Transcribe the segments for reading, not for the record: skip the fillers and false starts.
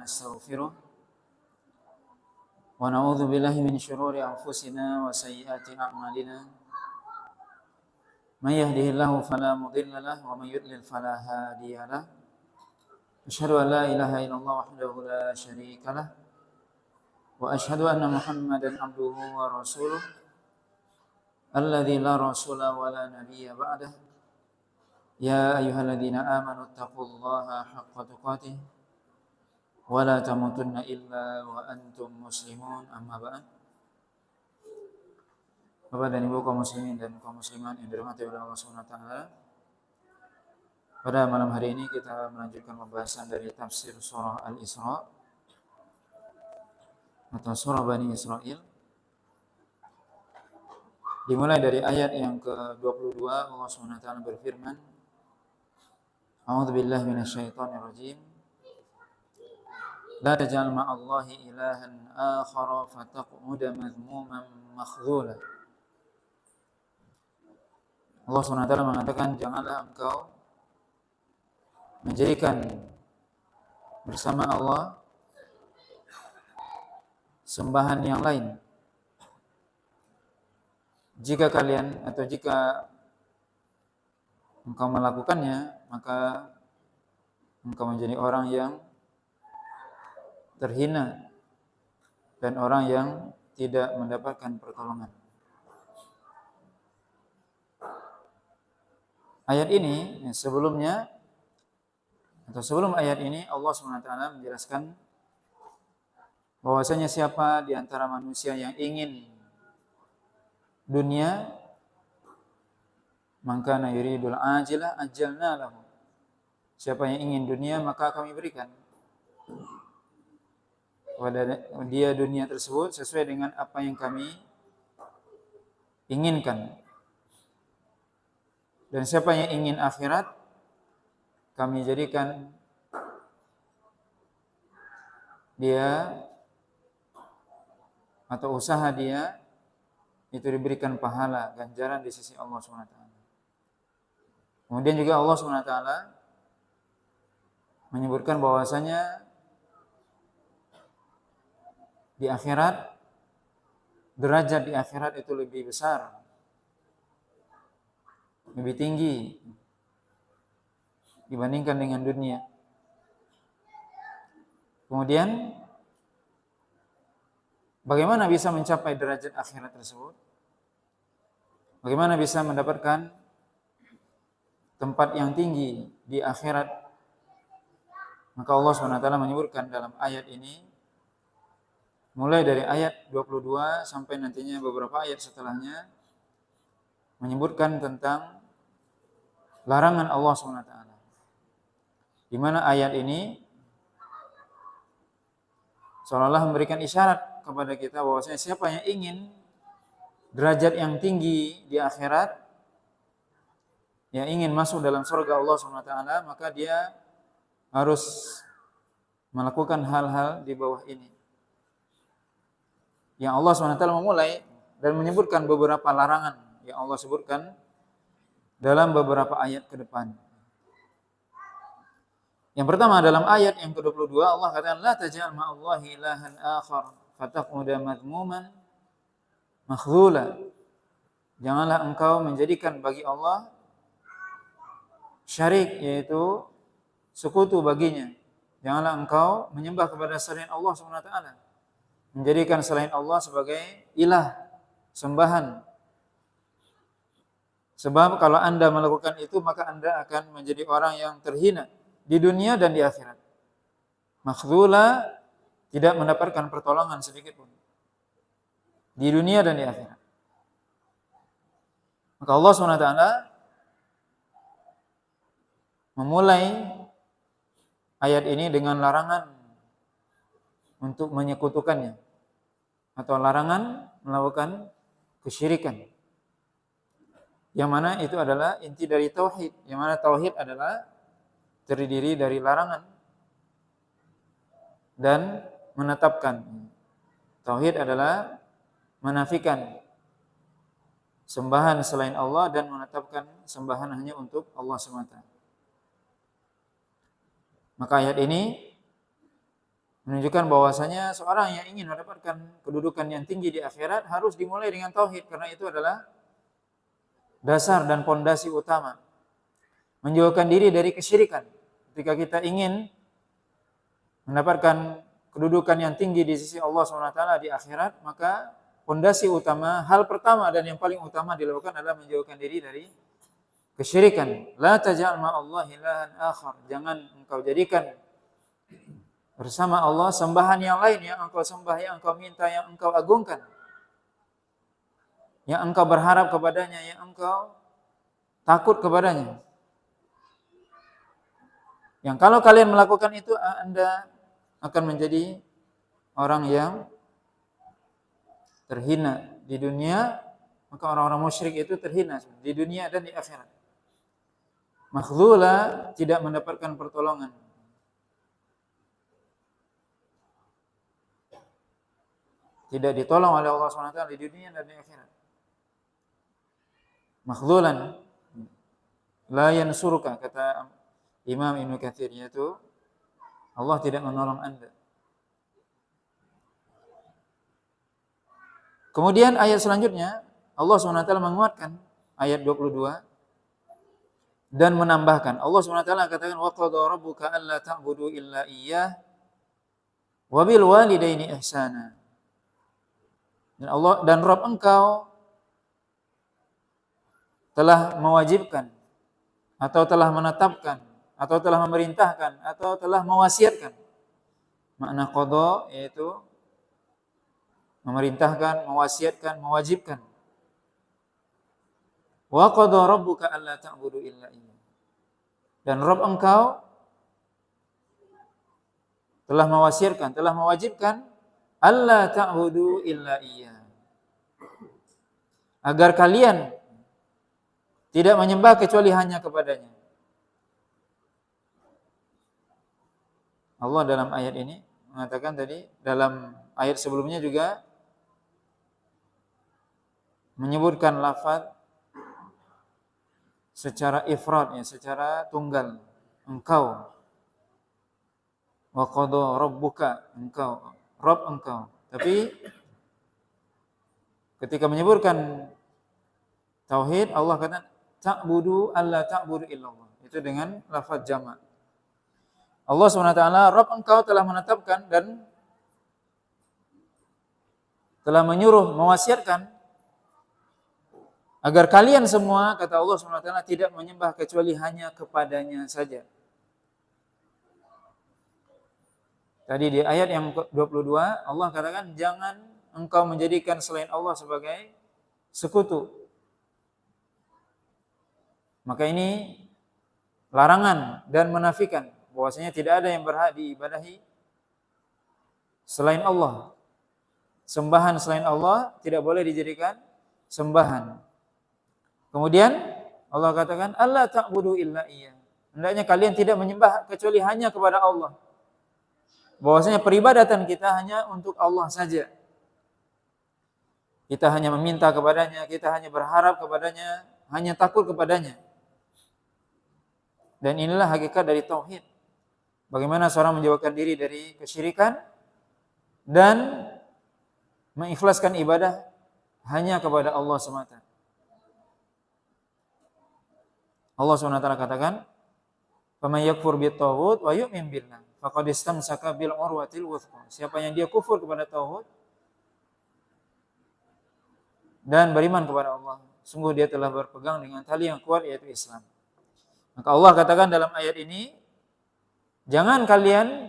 ونستغفره ونعوذ بالله من شرور أنفسنا وسيئات أعمالنا من يهده الله فلا مضل له ومن يضلل فلا هادي له أشهد أن لا إله إلا الله وحده لا شريك له وأشهد أن محمدا عبده ورسوله الذي لا رسول ولا نبي بعده يا أيها الذين آمنوا اتقوا الله حق تقاته ولا تموتن إلا وأنتم مسلمون أما بعد. Bapak dan Ibu kaum muslimin dan kaum muslimat yang dirahmati oleh Allah Subhanahu wa taala. Pada malam hari ini kita melanjutkan pembahasan dari tafsir surah Al-Isra atau surah Bani Israil. Dimulai dari ayat yang ke-22 Allah Subhanahu wa taala berfirman, A'udzu billahi minasyaitonir rajim. La taj'al ma'allahi ilahan akhara fataq'uda madhmuman makhdhula. Allah Subhanahu wa taala mengatakan, janganlah engkau menjadikan bersama Allah sembahan yang lain. Jika engkau melakukannya, maka engkau menjadi orang yang terhina dan orang yang tidak mendapatkan pertolongan. Ayat ini sebelum ayat ini Allah SWT menjelaskan bahwasanya siapa di antara manusia yang ingin dunia, maka na yuridul ajilah ajalna lahu. Siapa yang ingin dunia maka kami berikan kepada dia dunia tersebut sesuai dengan apa yang kami inginkan. Dan siapa yang ingin akhirat, kami jadikan dia atau usaha dia itu diberikan pahala ganjaran di sisi Allah SWT. Kemudian juga Allah SWT menyebutkan bahwasanya di akhirat, derajat di akhirat itu lebih besar, lebih tinggi dibandingkan dengan dunia. Kemudian bagaimana bisa mencapai derajat akhirat tersebut? Bagaimana bisa mendapatkan tempat yang tinggi di akhirat? Maka Allah SWT menyebutkan dalam ayat ini, mulai dari ayat 22 sampai nantinya beberapa ayat setelahnya, menyebutkan tentang larangan Allah SWT. Di mana ayat ini seolah-olah memberikan isyarat kepada kita bahwasanya siapa yang ingin derajat yang tinggi di akhirat, yang ingin masuk dalam surga Allah SWT, maka dia harus melakukan hal-hal di bawah ini. Yang Allah SWT memulai dan menyebutkan beberapa larangan yang Allah sebutkan dalam beberapa ayat ke depan. Yang pertama dalam ayat yang ke-22 Allah katakan, la taj'al ma'allahi ilahan akhar fataq'uda madhmuman makhdhula. Janganlah engkau menjadikan bagi Allah syarik, yaitu sekutu baginya. Janganlah engkau menyembah kepada selain Allah SWT, menjadikan selain Allah sebagai ilah, sembahan. Sebab kalau Anda melakukan itu, maka Anda akan menjadi orang yang terhina di dunia dan di akhirat. Makhdhula, tidak mendapatkan pertolongan sedikit pun di dunia dan di akhirat. Maka Allah SWT memulai ayat ini dengan larangan untuk menyekutukannya, atau larangan melakukan kesyirikan. Yang mana itu adalah inti dari tauhid. Yang mana tauhid adalah terdiri dari larangan dan menetapkan. Tauhid adalah menafikan sembahan selain Allah dan menetapkan sembahan hanya untuk Allah semata. Maka ayat ini menunjukkan bahwasanya seorang yang ingin mendapatkan kedudukan yang tinggi di akhirat harus dimulai dengan tauhid, karena itu adalah dasar dan pondasi utama. Menjauhkan diri dari kesyirikan. Ketika kita ingin mendapatkan kedudukan yang tinggi di sisi Allah SWT di akhirat, maka pondasi utama, hal pertama dan yang paling utama dilakukan adalah menjauhkan diri dari kesyirikan. La taj'al ma'allahi ilahan akhar. Jangan engkau jadikan bersama Allah sembahan yang lain yang engkau sembah, yang engkau minta, yang engkau agungkan, yang engkau berharap kepadanya, yang engkau takut kepadanya. Yang kalau kalian melakukan itu, Anda akan menjadi orang yang terhina di dunia. Maka orang-orang musyrik itu terhina di dunia dan di akhirat. Makhlula, tidak mendapatkan pertolongan. Tidak ditolong oleh Allah SWT di dunia dan di akhirat. Makhzulan, la yansuruka, kata Imam Ibnu Katsir, yaitu Allah tidak menolong Anda. Kemudian ayat selanjutnya Allah SWT menguatkan ayat 22 dan menambahkan. Allah SWT katakan, wa qadha rabbuka alla ta'budu illa iyyah wa bil walidaini ihsana. Dan Allah dan Rabb engkau telah mewajibkan atau telah menetapkan atau telah memerintahkan atau telah mewasiatkan. Makna qadha yaitu memerintahkan, mewasiatkan, mewajibkan. Wa qadha rabbuka alla ta'budu illa iyyah. Dan Rabb engkau telah mewasiatkan, telah mewajibkan alla ta'budu illa iyyah. Agar kalian tidak menyembah kecuali hanya kepadanya. Allah dalam ayat ini mengatakan tadi, dalam ayat sebelumnya juga menyebutkan lafaz secara ifrad, ya, secara tunggal. Engkau. Wa qadha rabbuka, engkau, Rabb engkau. Tapi ketika menyebutkan tauhid, Allah kata ta'budu alla ta'budu illallah. Itu dengan lafaz jamak. Allah SWT, Rabb engkau telah menetapkan dan telah menyuruh, mewasiatkan agar kalian semua, kata Allah SWT, tidak menyembah kecuali hanya kepadanya saja. Tadi di ayat yang ke-22 Allah katakan jangan engkau menjadikan selain Allah sebagai sekutu. Maka ini larangan dan menafikan bahwasanya tidak ada yang berhak diibadahi selain Allah. Sembahan selain Allah tidak boleh dijadikan sembahan. Kemudian Allah katakan alla ta'budu illa iyyah. Hendaknya kalian tidak menyembah kecuali hanya kepada Allah. Bahwasanya peribadatan kita hanya untuk Allah saja. Kita hanya meminta kepadanya, kita hanya berharap kepadanya, hanya takut kepadanya. Dan inilah hakikat dari tauhid. Bagaimana seorang menjauhkan diri dari kesyirikan dan mengikhlaskan ibadah hanya kepada Allah semata. Allah SWT katakan, "Faman yakfur bit-taghut wa yu'min billah, faqad istamsaka bil urwatil wuthqa." Siapa yang dia kufur kepada tauhid dan beriman kepada Allah, sungguh dia telah berpegang dengan tali yang kuat, yaitu Islam. Maka Allah katakan dalam ayat ini, jangan kalian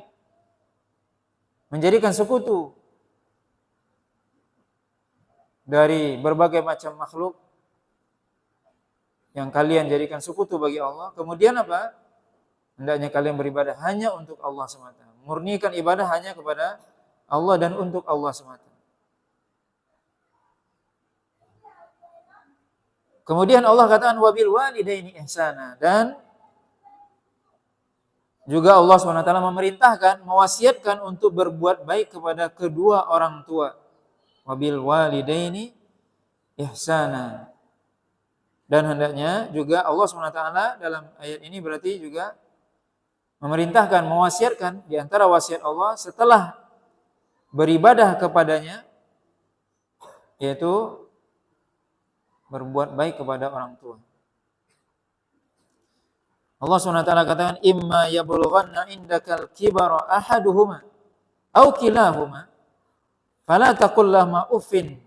menjadikan sekutu dari berbagai macam makhluk yang kalian jadikan sekutu bagi Allah. Kemudian apa? Hendaknya kalian beribadah hanya untuk Allah semata. Murnikan ibadah hanya kepada Allah dan untuk Allah semata. Kemudian Allah katakan wabil walidaini ihsana, dan juga Allah SWT memerintahkan, mewasiatkan untuk berbuat baik kepada kedua orang tua. Wabil walidaini ihsana. Dan hendaknya juga Allah SWT dalam ayat ini berarti juga memerintahkan, mewasiatkan di antara wasiat Allah setelah beribadah kepadanya, yaitu berbuat baik kepada orang tua. Allah SWT katakan, imma yablughanna indakal kibara ahaduhuma aw kilahuma fala taqul lahuma uffin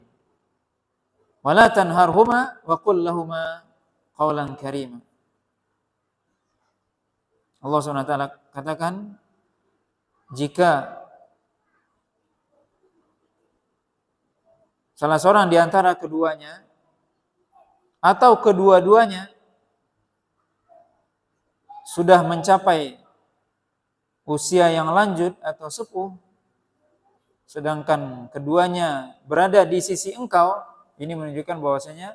wala tanharhuma wa qul lahuma qawlan karima. Allah SWT katakan, jika salah seorang di antara keduanya atau kedua-duanya sudah mencapai usia yang lanjut atau sepuh, sedangkan keduanya berada di sisi engkau, ini menunjukkan bahwasanya,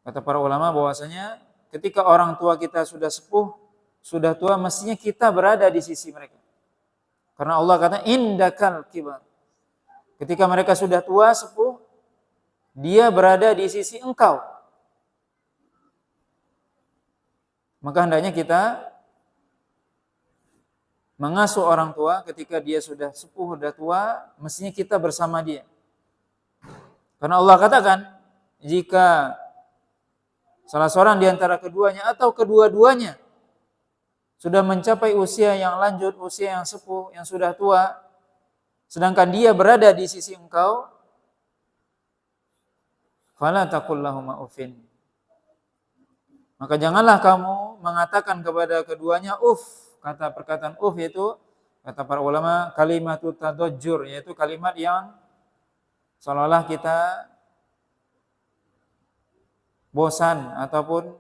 kata para ulama, bahwasanya ketika orang tua kita sudah sepuh, sudah tua, mestinya kita berada di sisi mereka. Karena Allah kata indakal kibar. Ketika mereka sudah tua, sepuh, dia berada di sisi engkau. Maka hendaknya kita mengasuh orang tua ketika dia sudah sepuh, sudah tua, mestinya kita bersama dia. Karena Allah katakan, jika salah seorang di antara keduanya atau kedua-duanya sudah mencapai usia yang lanjut, usia yang sepuh, yang sudah tua, sedangkan dia berada di sisi engkau, fala taqul lahuma uffin. Maka janganlah kamu mengatakan kepada keduanya uff. Kata perkataan uff itu, kata para ulama, kalimatut tadajjur, yaitu kalimat yang seolah-olah kita bosan ataupun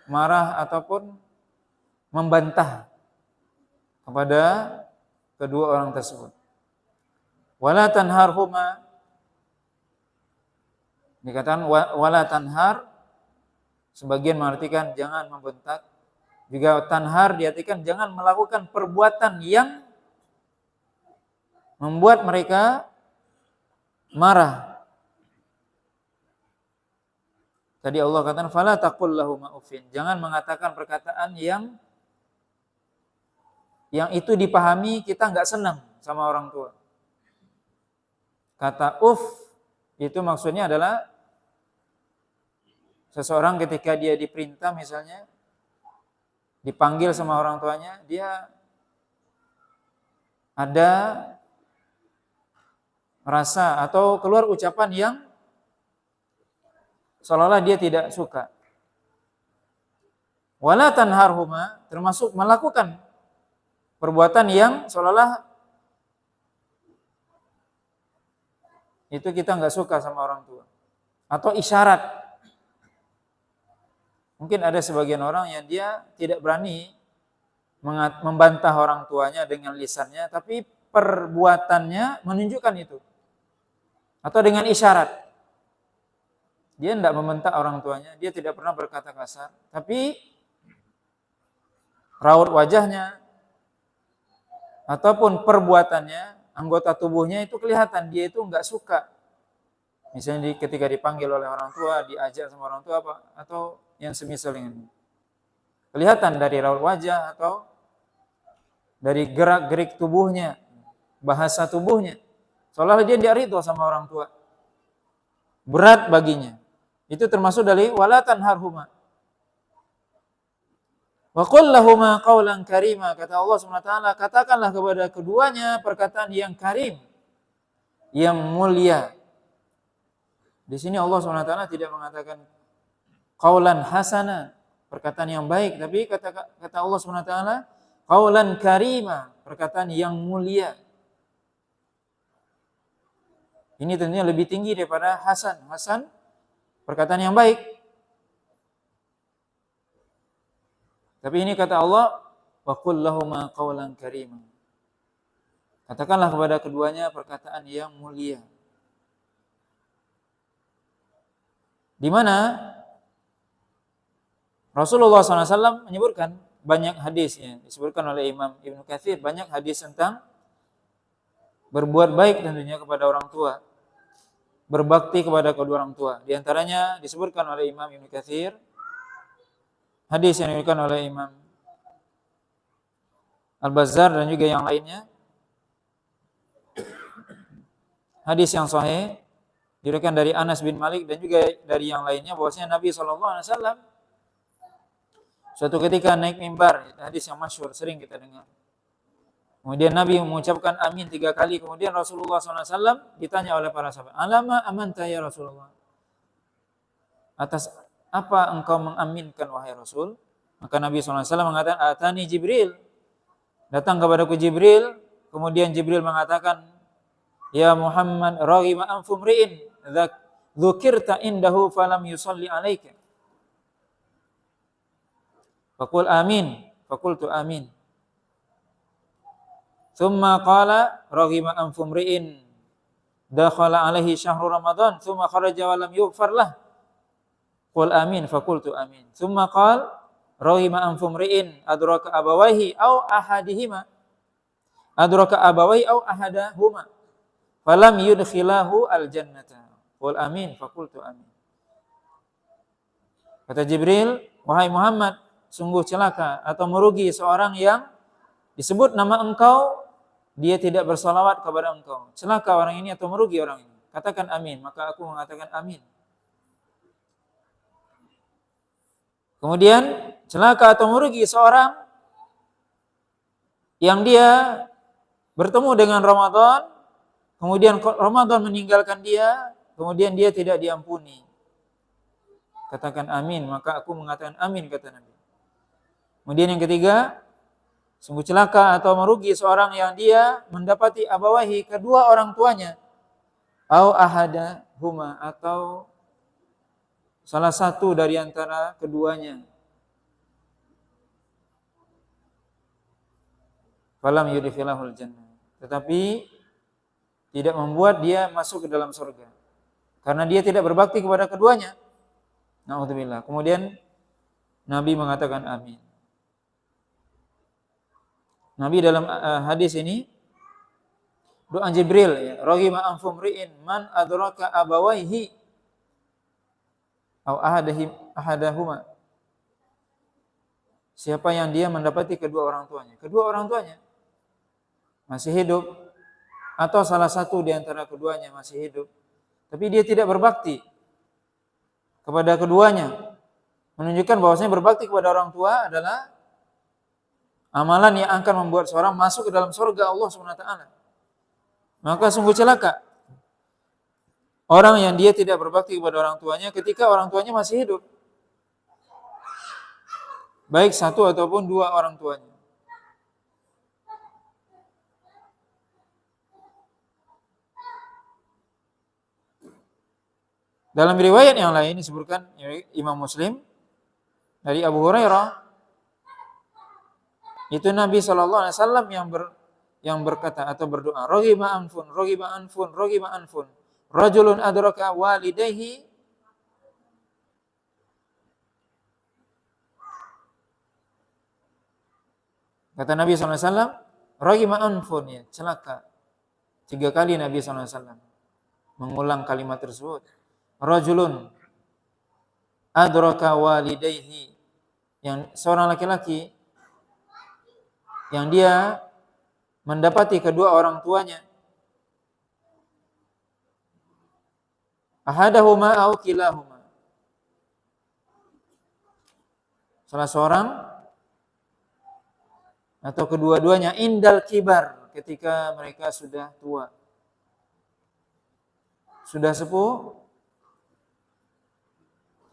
marah ataupun membantah kepada kedua orang tersebut. Wala tanharhuma, dikatakan wala tanhar, sebagian mengartikan jangan membentak. Juga tanhar diartikan jangan melakukan perbuatan yang membuat mereka marah. Tadi Allah katakan fala taqul lahuma uffin, jangan mengatakan perkataan yang itu dipahami kita enggak senang sama orang tua. Kata uff itu maksudnya adalah seseorang ketika dia diperintah, misalnya dipanggil sama orang tuanya, dia ada rasa atau keluar ucapan yang seolah-olah dia tidak suka. Wala tanharhuma, termasuk melakukan perbuatan yang seolah-olah itu kita enggak suka sama orang tua. Atau isyarat. Mungkin ada sebagian orang yang dia tidak berani membantah orang tuanya dengan lisannya, tapi perbuatannya menunjukkan itu. Atau dengan isyarat. Dia tidak membentak orang tuanya, dia tidak pernah berkata kasar, tapi raut wajahnya ataupun perbuatannya, anggota tubuhnya itu kelihatan dia itu enggak suka. Misalnya ketika dipanggil oleh orang tua, diajak sama orang tua apa, atau yang semisal dengan ini. Kelihatan dari raut wajah atau dari gerak-gerik tubuhnya, bahasa tubuhnya. Seolah-olah dia tidak ridho sama orang tua. Berat baginya. Itu termasuk dari wala tanharhuma. Wa qul lahuma qawlan karima, kata Allah SWT, katakanlah kepada keduanya perkataan yang karim, yang mulia. Di sini Allah SWT tidak mengatakan qaulan hasana, perkataan yang baik, tapi kata Allah SWT qaulan karima, perkataan yang mulia. Ini tentunya lebih tinggi daripada hasan. Hasan perkataan yang baik. Tapi ini kata Allah wa qul lahuma qaulan karima. Katakanlah kepada keduanya perkataan yang mulia. Di mana Rasulullah SAW menyebutkan banyak hadis, ya, disebutkan oleh Imam Ibnu Katsir, banyak hadis tentang berbuat baik tentunya kepada orang tua, berbakti kepada kedua orang tua. Di antaranya disebutkan oleh Imam Ibnu Katsir hadis yang diriwayatkan oleh Imam Al-Bazzar dan juga yang lainnya. Hadis yang sahih diriwayatkan dari Anas bin Malik dan juga dari yang lainnya bahwasanya Nabi SAW suatu ketika naik mimbar, hadis yang masyhur sering kita dengar. Kemudian Nabi mengucapkan amin 3 kali. Kemudian Rasulullah SAW ditanya oleh para sahabat, alama amanta ya Rasulullah? Atas apa engkau mengaminkan wahai Rasul? Maka Nabi SAW mengatakan, atani Jibril. Datang kepadaku Jibril. Kemudian Jibril mengatakan, ya Muhammad, raghima anfu mri'in dzukirta indahu falam yusalli alaika. Faqul amin. Faqultu amin. Thumma qala raghima anfu mri'in dakhala alaihi syahru Ramadan thumma kharaja wa lam yughfar lah. Qul amin. Faqultu amin. Thumma qala raghima anfu mri'in adraka abawaihi aw ahadihima. Adraka abawaihi aw ahadahuma. Falam yudkhilahu al-jannata. Qul amin. Faqultu amin. Kata Jibril, wahai Muhammad, sungguh celaka atau merugi seorang yang disebut nama engkau, dia tidak bersalawat kepada engkau. Celaka orang ini atau merugi orang ini. Katakan amin. Maka aku mengatakan amin. Kemudian celaka atau merugi seorang yang dia bertemu dengan Ramadan, kemudian Ramadan meninggalkan dia, kemudian dia tidak diampuni. Katakan amin. Maka aku mengatakan amin, kata Nabi. Kemudian yang ketiga, sungguh celaka atau merugi seorang yang dia mendapati abawahi, kedua orang tuanya, au ahada huma, atau salah satu dari antara keduanya. Falam yudkhilahul jannah. Tetapi tidak membuat dia masuk ke dalam surga. Karena dia tidak berbakti kepada keduanya. Na'udzubillah. Kemudian Nabi mengatakan amin. Nabi dalam hadis ini, doa Jibril, ya, raghima anfu mri'in man adraka abawaihi au ahadahuma. Siapa yang dia mendapati kedua orang tuanya. Kedua orang tuanya masih hidup, atau salah satu di antara keduanya masih hidup, tapi dia tidak berbakti kepada keduanya. Menunjukkan bahwasanya berbakti kepada orang tua adalah amalan yang akan membuat seorang masuk ke dalam surga Allah SWT. Maka sungguh celaka orang yang dia tidak berbakti kepada orang tuanya ketika orang tuanya masih hidup. Baik satu ataupun dua orang tuanya. Dalam riwayat yang lain disebutkan Imam Muslim dari Abu Hurairah, itu Nabi SAW yang berkata atau berdoa, raghima anfun, raghima anfun, raghima anfun. Rajulun adraka walidayhi kata Nabi SAW, raghima anfun, ya, celaka. 3 kali Nabi SAW mengulang kalimat tersebut. Rajulun adraka walidayhi, yang seorang laki-laki yang dia mendapati kedua orang tuanya, ahadahuma au kilahuma, salah seorang atau kedua-duanya, indal kibar, ketika mereka sudah tua, sudah sepuh,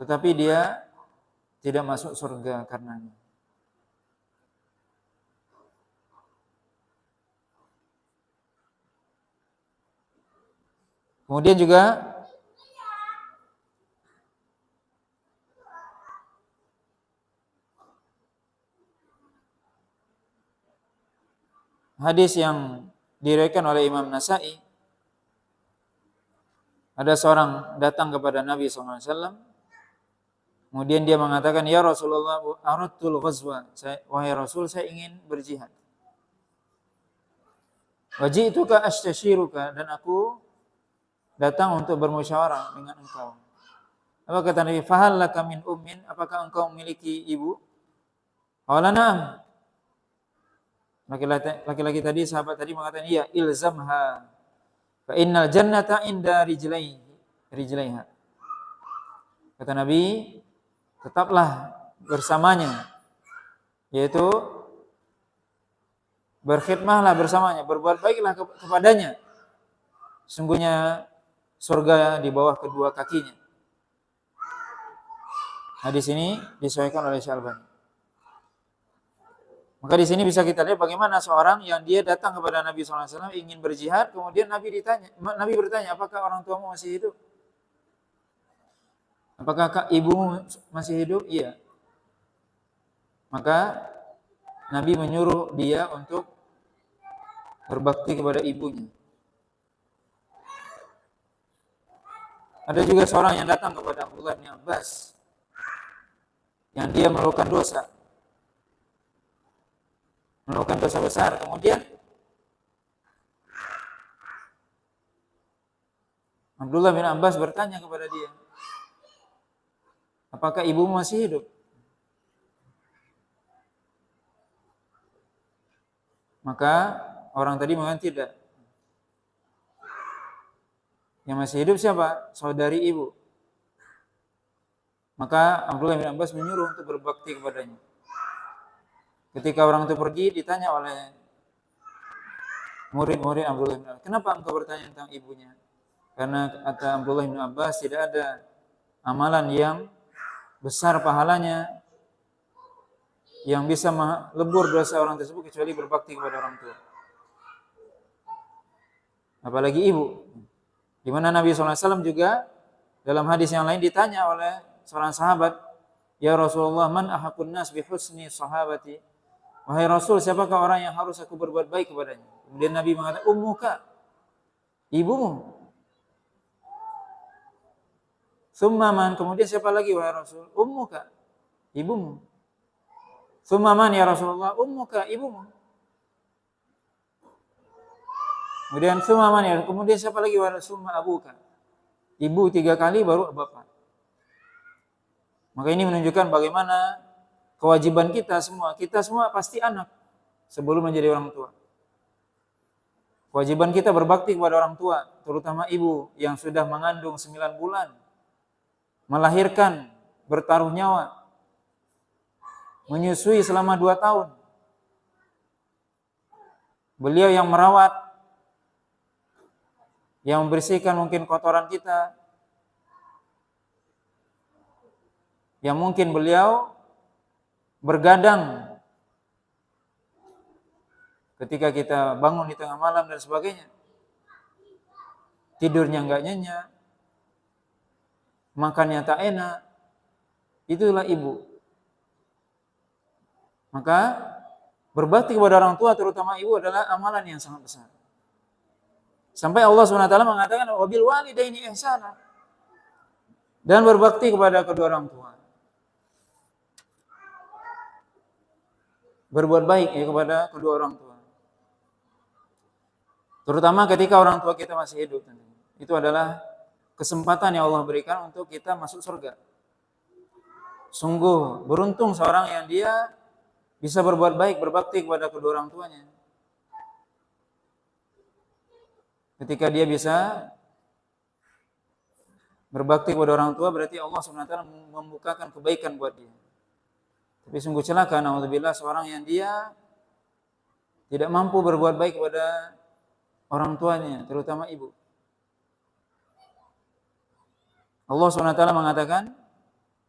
tetapi dia tidak masuk surga karenanya. Kemudian juga hadis yang diriwayatkan oleh Imam Nasa'i, ada seorang datang kepada Nabi SAW, kemudian dia mengatakan, ya Rasulullah, aradtul ghazwa, wahai Rasul, saya ingin berjihad. Waji'tuka astasyiruka, dan aku datang untuk bermusyawarah dengan engkau. Apa kata Nabi? Fahal laka min ummin, apakah engkau memiliki ibu? Qala na'am. Laki-laki tadi, sahabat tadi mengatakan, iya, ilzamha fa innal jannata inda rijlaiha. Kata Nabi, tetaplah bersamanya, yaitu berkhidmahlah bersamanya, berbuat baiklah kepadanya. Sungguhnya surga di bawah kedua kakinya. Hadis ini disesuaikan oleh Syalbani. Maka di sini bisa kita lihat bagaimana seorang yang dia datang kepada Nabi SAW ingin berjihad, kemudian Nabi bertanya, apakah orang tuamu masih hidup? Apakah ibumu masih hidup? Iya. Maka Nabi menyuruh dia untuk berbakti kepada ibunya. Ada juga seorang yang datang kepada Abdullah bin Abbas yang dia melakukan dosa besar. Kemudian Abdullah bin Abbas bertanya kepada dia, apakah ibumu masih hidup? Maka orang tadi mengatakan tidak. Yang masih hidup siapa? Saudari ibu. Maka Abdullah bin Abbas menyuruh untuk berbakti kepadanya. Ketika orang itu pergi, ditanya oleh murid-murid Abdullah bin Abbas, kenapa engkau bertanya tentang ibunya? Karena kata Abdullah bin Abbas, tidak ada amalan yang besar pahalanya yang bisa melebur dosa orang tersebut kecuali berbakti kepada orang tua. Apalagi ibu. Di mana Nabi SAW juga dalam hadis yang lain ditanya oleh seorang sahabat, ya Rasulullah, man ahakun nas bi husni sahabati? Wahai Rasul, siapakah orang yang harus aku berbuat baik kepadanya? Kemudian Nabi mengatakan, ummuka, ibumu. Tsumma man, kemudian siapa lagi wahai Rasul? Ummuka, ibumu. Tsumma man ya Rasulullah? Ummuka, ibumu. Kemudian tsumma man ya, kemudian siapa lagi wahai Rasul? Tsumma abuka. Ibu 3 kali baru bapak. Maka ini menunjukkan bagaimana kewajiban kita semua pasti anak sebelum menjadi orang tua. Kewajiban kita berbakti kepada orang tua, terutama ibu yang sudah mengandung 9 bulan, melahirkan, bertaruh nyawa, menyusui selama 2 tahun. Beliau yang merawat, yang membersihkan mungkin kotoran kita, yang mungkin beliau bergadang ketika kita bangun di tengah malam dan sebagainya. Tidurnya enggak nyenyak, makannya tak enak. Itulah ibu. Maka berbakti kepada orang tua terutama ibu adalah amalan yang sangat besar. Sampai Allah SWT mengatakan wabil walidaini ihsana, dan berbakti kepada kedua orang tua. Berbuat baik ya kepada kedua orang tua. Terutama ketika orang tua kita masih hidup. Itu adalah kesempatan yang Allah berikan untuk kita masuk surga. Sungguh beruntung seorang yang dia bisa berbuat baik, berbakti kepada kedua orang tuanya. Ketika dia bisa berbakti kepada orang tua, berarti Allah SWT membukakan kebaikan buat dia. Tapi sungguh celaka, naudzubillah, seorang yang dia tidak mampu berbuat baik kepada orang tuanya, terutama ibu. Allah SWT mengatakan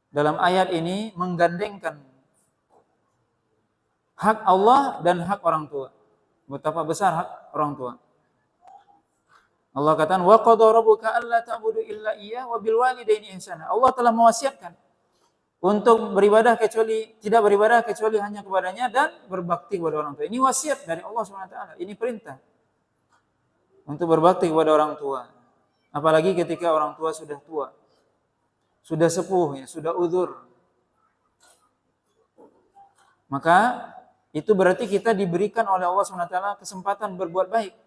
dalam ayat ini menggandengkan hak Allah dan hak orang tua. Betapa besar hak orang tua. Allah katakan wa qadara rabbuka alla ta'budu illa iyyah wa bil walidaini ihsana. Allah telah mewasiatkan untuk tidak beribadah kecuali hanya kepadanya dan berbakti kepada orang tua. Ini wasiat dari Allah SWT. Ini perintah untuk berbakti kepada orang tua. Apalagi ketika orang tua sudah tua, sudah sepuh, ya, sudah uzur. Maka itu berarti kita diberikan oleh Allah SWT kesempatan berbuat baik.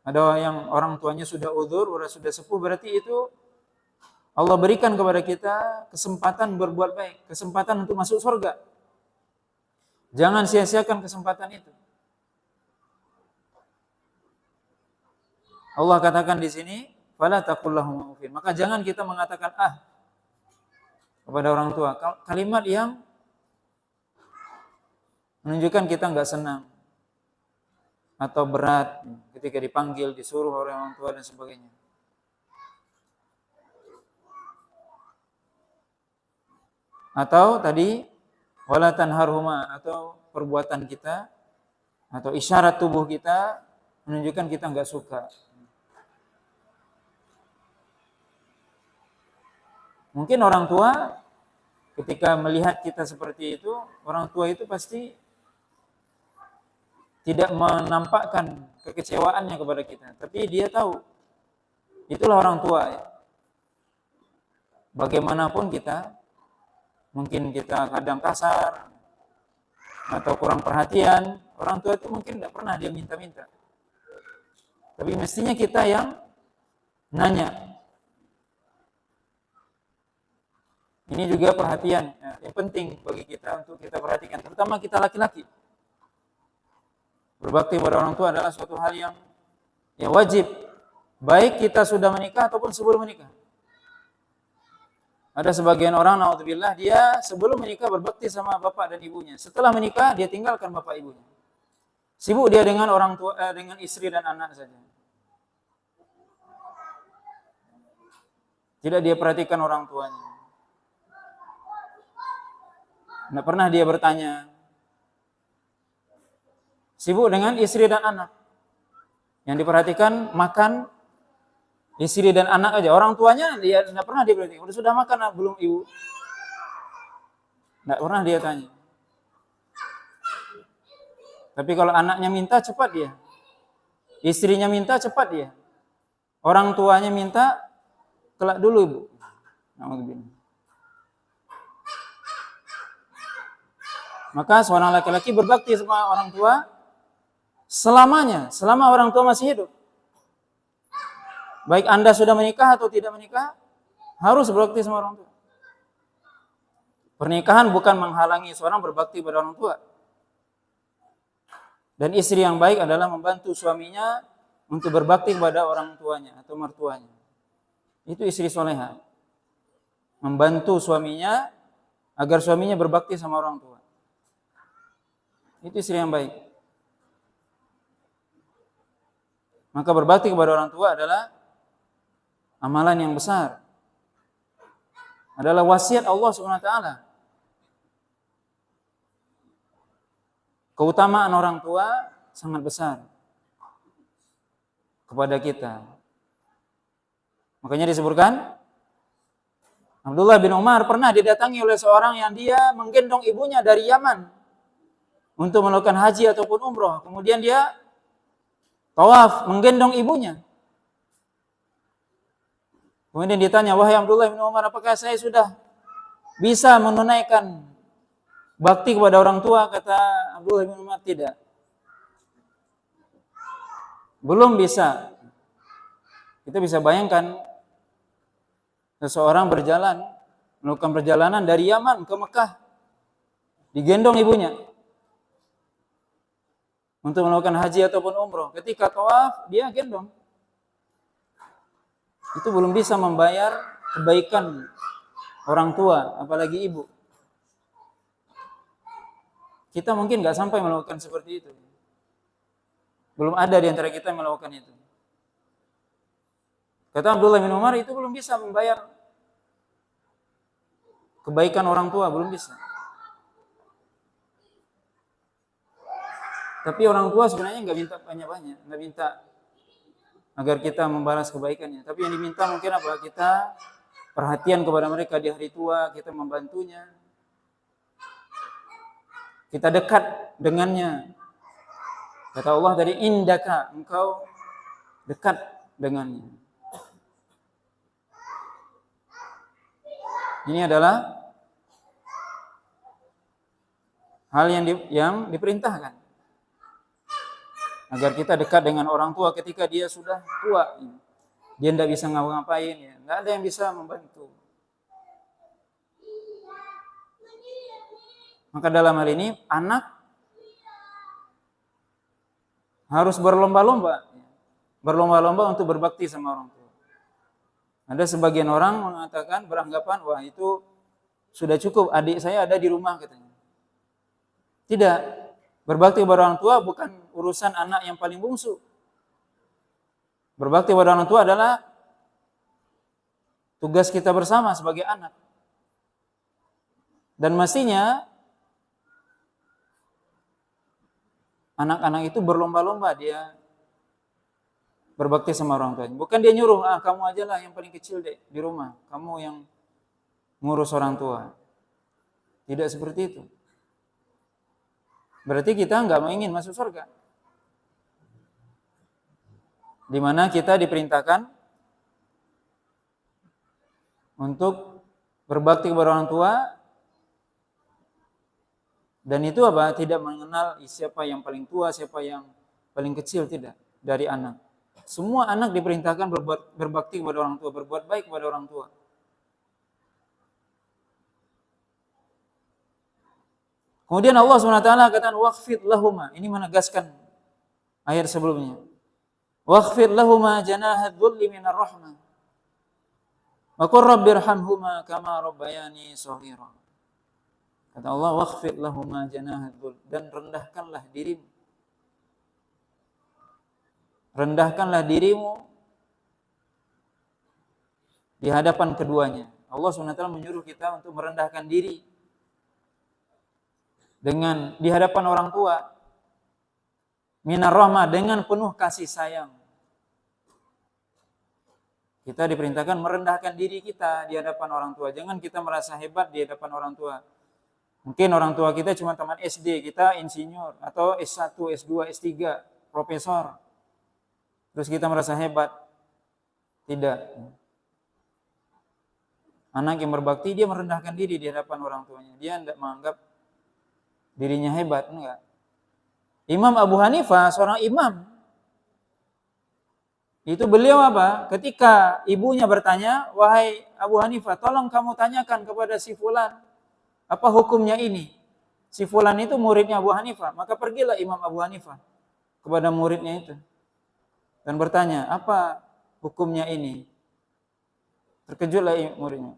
Ada yang orang tuanya sudah uzur, sudah sepuh, berarti itu Allah berikan kepada kita kesempatan berbuat baik, kesempatan untuk masuk surga. Jangan sia-siakan kesempatan itu. Allah katakan di sini, fala taqul lahum uffin. Maka jangan kita mengatakan kepada orang tua. Kalimat yang menunjukkan kita enggak senang atau berat ketika dipanggil, disuruh oleh orang tua dan sebagainya. Atau tadi wala tanharhuma, atau perbuatan kita atau isyarat tubuh kita menunjukkan kita enggak suka. Mungkin orang tua ketika melihat kita seperti itu, orang tua itu pasti tidak menampakkan kekecewaannya kepada kita, tapi dia tahu itulah orang tua ya. Bagaimanapun kita, mungkin kita kadang kasar atau kurang perhatian, orang tua itu mungkin tidak pernah dia minta-minta, tapi mestinya kita yang nanya. Ini juga perhatian yang penting bagi kita untuk kita perhatikan, terutama kita laki-laki. Berbakti pada orang tua adalah suatu hal yang wajib, baik kita sudah menikah ataupun sebelum menikah. Ada sebagian orang, naudzubillah, dia sebelum menikah berbakti sama bapak dan ibunya. Setelah menikah dia tinggalkan bapak ibunya. Sibuk dia dengan orang tua, dengan istri dan anak saja. Tidak dia perhatikan orang tuanya. Tidak pernah dia bertanya. Sibuk dengan istri dan anak. Yang diperhatikan makan istri dan anak aja. Orang tuanya dia tidak pernah dia perhatikan. Sudah makan belum ibu? Tidak pernah dia tanya. Tapi kalau anaknya minta, cepat dia. Istrinya minta, cepat dia. Orang tuanya minta, kelak dulu ibu. Maka seorang laki-laki berbakti sama orang tua selamanya, selama orang tua masih hidup. Baik Anda sudah menikah atau tidak menikah, harus berbakti sama orang tua. Pernikahan bukan menghalangi seorang berbakti pada orang tua. Dan istri yang baik adalah membantu suaminya untuk berbakti kepada orang tuanya atau mertuanya. Itu istri soleha. Membantu suaminya agar suaminya berbakti sama orang tua. Itu istri yang baik. Maka berbakti kepada orang tua adalah amalan yang besar. Adalah wasiat Allah Subhanahu wa taala. Keutamaan orang tua sangat besar kepada kita. Makanya disebutkan Abdullah bin Umar pernah didatangi oleh seorang yang dia menggendong ibunya dari Yaman untuk melakukan haji ataupun umroh. Kemudian dia tawaf menggendong ibunya. Kemudian ditanya, wahai Abdullah bin Umar, apakah saya sudah bisa menunaikan bakti kepada orang tua? Kata Abdullah bin Umar, tidak. Belum bisa. Kita bisa bayangkan seseorang berjalan, melakukan perjalanan dari Yaman ke Mekah, digendong ibunya untuk melakukan haji ataupun umroh. Ketika tawaf, dia gendong. Itu belum bisa membayar kebaikan orang tua, apalagi ibu. Kita mungkin nggak sampai melakukan seperti itu. Belum ada di antara kita yang melakukan itu. Kata Abdullah bin Umar, itu belum bisa membayar kebaikan orang tua, belum bisa. Tapi orang tua sebenarnya nggak minta banyak-banyak, nggak minta agar kita membalas kebaikannya. Tapi yang diminta mungkin apa? Kita perhatian kepada mereka di hari tua, kita membantunya, kita dekat dengannya. Kata Allah tadi, indaka, engkau dekat dengannya. Ini adalah hal yang diperintahkan. Agar kita dekat dengan orang tua ketika dia sudah tua. Dia tidak bisa ngapa-ngapain. Ya. Tidak ada yang bisa membantu. Maka dalam hal ini, anak harus berlomba-lomba. Berlomba-lomba untuk berbakti sama orang tua. Ada sebagian orang mengatakan, beranggapan, wah itu sudah cukup, adik saya ada di rumah katanya. Tidak, berbakti kepada orang tua bukan urusan anak yang paling bungsu. Berbakti kepada orang tua adalah tugas kita bersama sebagai anak. Dan mestinya anak-anak itu berlomba-lomba dia berbakti sama orang tuanya. Bukan dia nyuruh, kamu aja lah yang paling kecil deh di rumah. Kamu yang ngurus orang tua. Tidak seperti itu. Berarti kita nggak ingin masuk surga. Di mana kita diperintahkan untuk berbakti kepada orang tua. Dan itu apa? Tidak mengenal siapa yang paling tua, siapa yang paling kecil, tidak. Dari anak. Semua anak diperintahkan berbakti kepada orang tua, berbuat baik kepada orang tua. Kemudian Allah SWT katakan waqfid lahuma. Ini menegaskan ayat sebelumnya. Waqfid lahuma janahad dhulli minar rahmah. Wa qur rabbirhamhuma kama rabbayani shaghira. Kata Allah waqfid lahuma janahad dhull, dan rendahkanlah dirimu. Rendahkanlah dirimu di hadapan keduanya. Allah SWT menyuruh kita untuk merendahkan diri dengan di hadapan orang tua. Minar rahmah, dengan penuh kasih sayang. Kita diperintahkan merendahkan diri kita di hadapan orang tua. Jangan kita merasa hebat di hadapan orang tua. Mungkin orang tua kita cuma tamat SD, kita insinyur atau S1, S2, S3, profesor. Terus kita merasa hebat. Tidak. Anak yang berbakti dia merendahkan diri di hadapan orang tuanya. Dia tidak menganggap dirinya hebat, enggak. Imam Abu Hanifah, seorang imam. Itu beliau apa? Ketika ibunya bertanya, wahai Abu Hanifah, tolong kamu tanyakan kepada si fulan, apa hukumnya ini? Si fulan itu muridnya Abu Hanifah. Maka pergilah Imam Abu Hanifah kepada muridnya itu. Dan bertanya, apa hukumnya ini? Terkejutlah muridnya.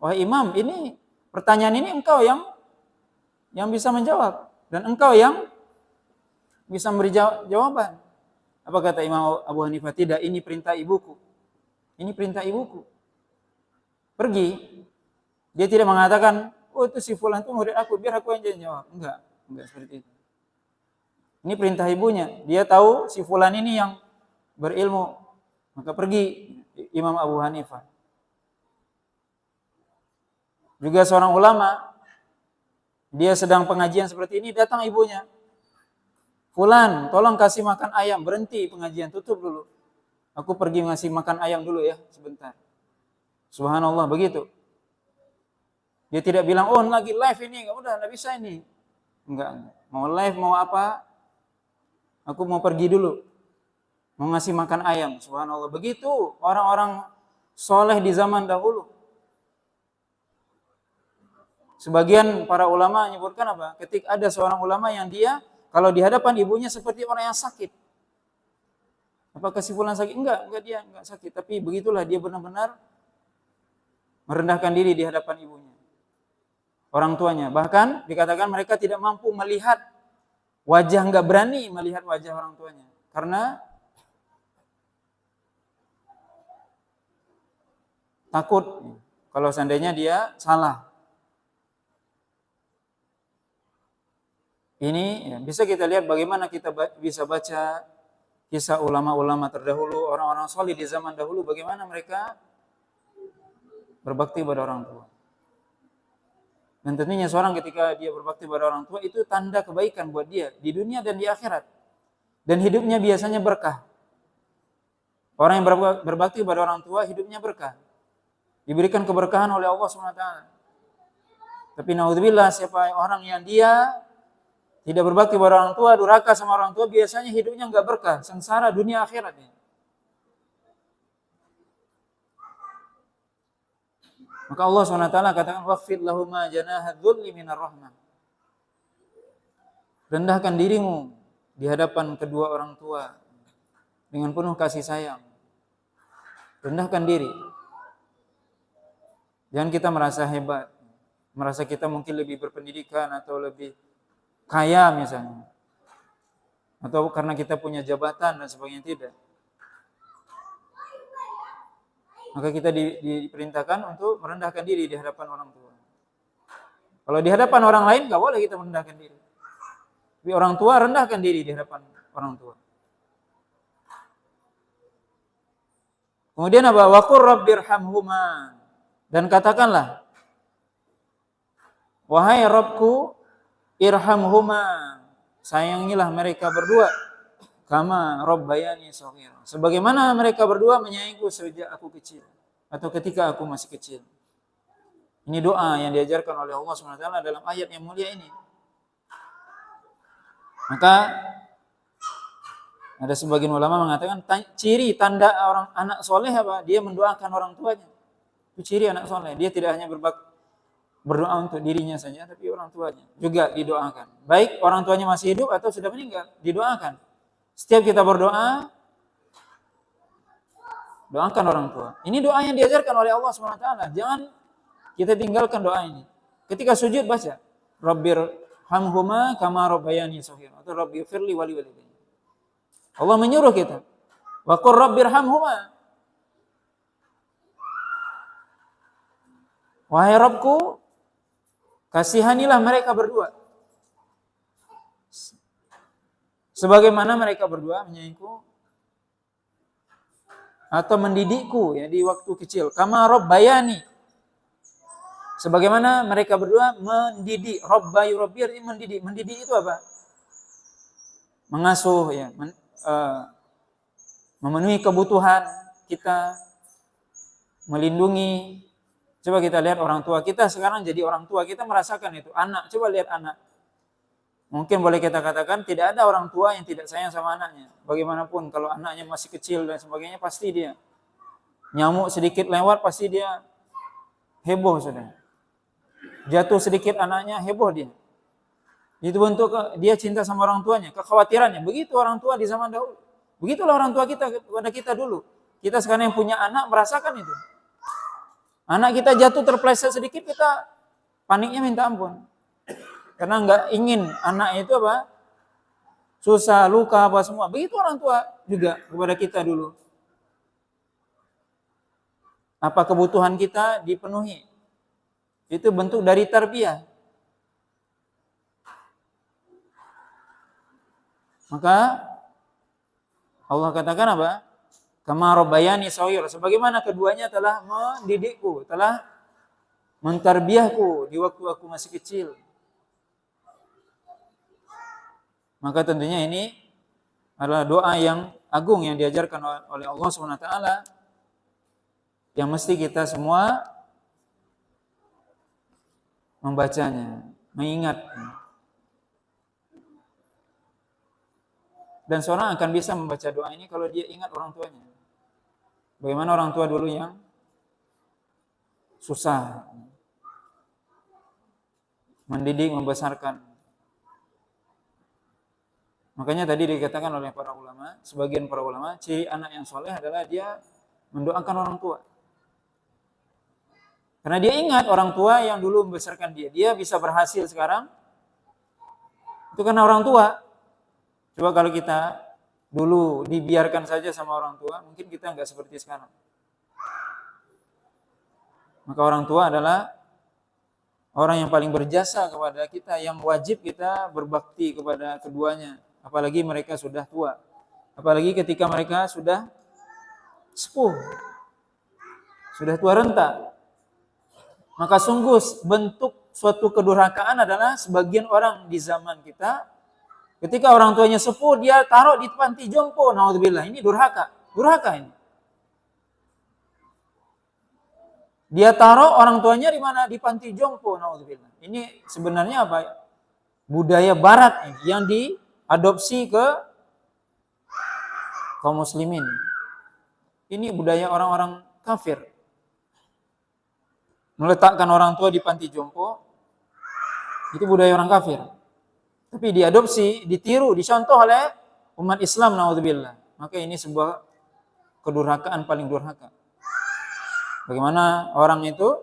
Wahai imam, ini pertanyaan ini engkau yang bisa menjawab. Dan engkau yang bisa memberi jawaban. Apa kata Imam Abu Hanifah? Tidak, ini perintah ibuku. Ini perintah ibuku. Pergi. Dia tidak mengatakan, oh itu si fulan itu murid aku, biar aku yang jawab. Enggak seperti itu. Ini perintah ibunya. Dia tahu si fulan ini yang berilmu. Maka pergi Imam Abu Hanifah. Juga seorang ulama, dia sedang pengajian seperti ini, datang ibunya. Fulan, tolong kasih makan ayam. Berhenti pengajian, tutup dulu. Aku pergi ngasih makan ayam dulu ya, sebentar. Subhanallah, begitu. Dia tidak bilang, oh lagi live ini, enggak bisa ini. Enggak. Mau live, mau apa, aku mau pergi dulu. Mau ngasih makan ayam. Subhanallah. Begitu orang-orang soleh di zaman dahulu. Sebagian para ulama menyebutkan apa? Ketika ada seorang ulama yang dia, kalau di hadapan ibunya seperti orang yang sakit. Apakah si fulan sakit? Enggak dia enggak sakit. Tapi begitulah dia benar-benar merendahkan diri di hadapan ibunya. Orang tuanya. Bahkan dikatakan mereka tidak mampu melihat wajah, enggak berani melihat wajah orang tuanya. Karena takut kalau seandainya dia salah. Ini ya, bisa kita lihat bagaimana kita bisa baca kisah ulama-ulama terdahulu, orang-orang soleh di zaman dahulu, bagaimana mereka berbakti pada orang tua. Dan tentunya seorang ketika dia berbakti pada orang tua itu tanda kebaikan buat dia di dunia dan di akhirat. Dan hidupnya biasanya berkah. Orang yang berbakti pada orang tua hidupnya berkah. Diberikan keberkahan oleh Allah SWT. Tapi naudzubillah, siapa orang yang dia tidak berbakti pada orang tua, durhaka sama orang tua, biasanya hidupnya enggak berkah, sengsara dunia akhiratnya. Maka Allah SWT katakan waqfid lahuma janahad dhulli minar rahmah. Rendahkan dirimu di hadapan kedua orang tua dengan penuh kasih sayang. Rendahkan diri. Jangan kita merasa hebat, merasa kita mungkin lebih berpendidikan atau lebih kaya misalnya. Atau karena kita punya jabatan dan sebagainya, tidak. Maka kita diperintahkan untuk merendahkan diri di hadapan orang tua. Kalau di hadapan orang lain enggak boleh kita merendahkan diri. Tapi orang tua rendahkan diri di hadapan orang tua. Kemudian apa? Wa qur rabbirhamhuma. Dan katakanlah, wahai Rabbku, irhamhuma, sayangilah mereka berdua, kama rabbayani shaghira, sebagaimana mereka berdua menyayangiku sejak aku kecil atau ketika aku masih kecil. Ini doa yang diajarkan oleh Allah SWT dalam ayat yang mulia ini. Maka ada sebagian ulama mengatakan ciri tanda orang anak soleh apa? Dia mendoakan orang tuanya. Itu ciri anak soleh. Dia tidak hanya berdoa untuk dirinya saja, tapi orang tuanya juga didoakan. Baik orang tuanya masih hidup atau sudah meninggal, didoakan. Setiap kita berdoa, doakan orang tua. Ini doa yang diajarkan oleh Allah SWT. Jangan kita tinggalkan doa ini. Ketika sujud baca, Rabbirhamhuma kama rabbayani shaghira, atau Rabbighfirli wa li walidayya. Allah menyuruh kita, wa qur rabbirhamhuma, wahai Rabbku, kasihanilah mereka berdua sebagaimana mereka berdua menyayangiku atau mendidikku ya di waktu kecil. Kama rabbayani, sebagaimana mereka berdua mendidik. Rabbayu rabbi artinya mendidik. Mendidik itu apa? Mengasuh ya, memenuhi kebutuhan kita, melindungi. Coba kita lihat orang tua kita sekarang jadi orang tua, kita merasakan itu. Anak, coba lihat anak. Mungkin boleh kita katakan tidak ada orang tua yang tidak sayang sama anaknya. Bagaimanapun kalau anaknya masih kecil dan sebagainya, pasti dia nyamuk sedikit lewat, pasti dia heboh sudah. Jatuh sedikit anaknya, heboh dia. Itu bentuk dia cinta sama orang tuanya, kekhawatirannya. Begitu orang tua di zaman dahulu. Begitulah orang tua kita kepada kita dulu. Kita sekarang yang punya anak merasakan itu. Anak kita jatuh terpleset sedikit, kita paniknya minta ampun. Karena enggak ingin anak itu apa? Susah, luka, apa semua. Begitu orang tua juga kepada kita dulu. Apa kebutuhan kita dipenuhi. Itu bentuk dari tarbiyah. Maka Allah katakan apa? Kama rabbayani shaghira, sebagaimana keduanya telah mendidikku, telah mentarbiyahku di waktu aku masih kecil. Maka tentunya ini adalah doa yang agung yang diajarkan oleh Allah SWT, yang mesti kita semua membacanya, mengingat. Dan seorang akan bisa membaca doa ini kalau dia ingat orang tuanya. Bagaimana orang tua dulu yang susah mendidik, membesarkan. Makanya tadi dikatakan oleh para ulama, sebagian para ulama, ciri anak yang soleh adalah dia mendoakan orang tua. Karena dia ingat orang tua yang dulu membesarkan dia. Dia bisa berhasil sekarang, itu karena orang tua. Coba kalau kita dulu dibiarkan saja sama orang tua, mungkin kita nggak seperti sekarang. Maka orang tua adalah orang yang paling berjasa kepada kita, yang wajib kita berbakti kepada keduanya. Apalagi mereka sudah tua. Apalagi ketika mereka sudah sepuh, sudah tua renta. Maka sungguh bentuk suatu kedurhakaan adalah sebagian orang di zaman kita, ketika orang tuanya sepuh, dia taruh di panti jompo. Naudzubillah, ini durhaka. Durhaka ini. Dia taruh orang tuanya di mana? Di panti jompo. Naudzubillah. Ini sebenarnya apa? Budaya barat ini, yang diadopsi ke kaum muslimin. Ini budaya orang-orang kafir. Meletakkan orang tua di panti jompo, itu budaya orang kafir. Tapi diadopsi, ditiru, dicontoh oleh umat Islam, naudzubillah. Maka ini sebuah kedurhakaan paling durhaka. Bagaimana orang itu